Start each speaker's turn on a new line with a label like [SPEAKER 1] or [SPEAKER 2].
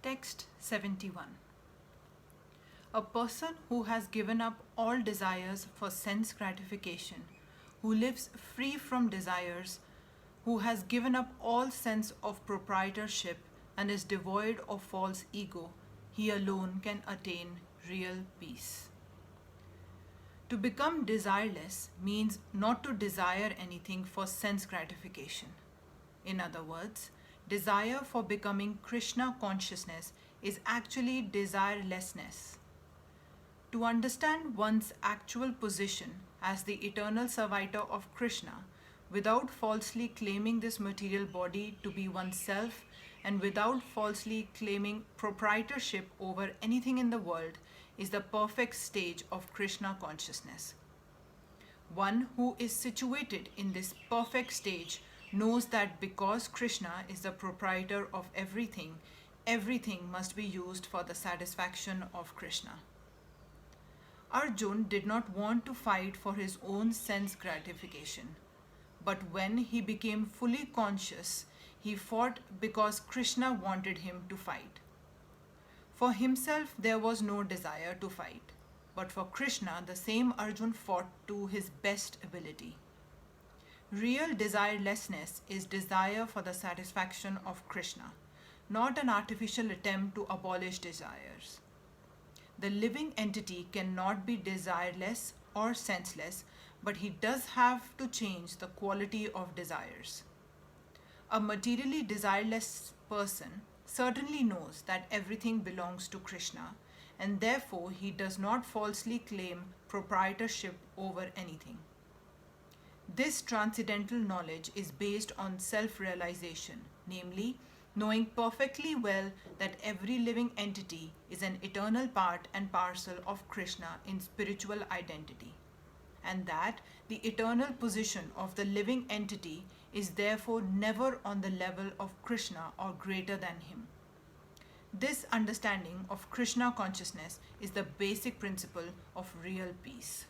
[SPEAKER 1] Text 71. A person who has given up all desires for sense gratification, who lives free from desires, who has given up all sense of proprietorship and is devoid of false ego, he alone can attain real peace. To become desireless means not to desire anything for sense gratification. In other words, desire for becoming Krishna consciousness is actually desirelessness. To understand one's actual position as the eternal servitor of Krishna, without falsely claiming this material body to be oneself and without falsely claiming proprietorship over anything in the world, is the perfect stage of Krishna consciousness. One who is situated in this perfect stage knows that because Krishna is the proprietor of everything, everything must be used for the satisfaction of Krishna. Arjun did not want to fight for his own sense gratification, but when he became fully conscious, he fought because Krishna wanted him to fight. For himself, there was no desire to fight, but for Krishna, the same Arjun fought to his best ability. Real desirelessness is desire for the satisfaction of Krishna, not an artificial attempt to abolish desires. The living entity cannot be desireless or senseless, but he does have to change the quality of desires. A materially desireless person certainly knows that everything belongs to Krishna, and therefore he does not falsely claim proprietorship over anything. This transcendental knowledge is based on self-realization, namely, knowing perfectly well that every living entity is an eternal part and parcel of Krishna in spiritual identity, and that the eternal position of the living entity is therefore never on the level of Krishna or greater than him. This understanding of Krishna consciousness is the basic principle of real peace.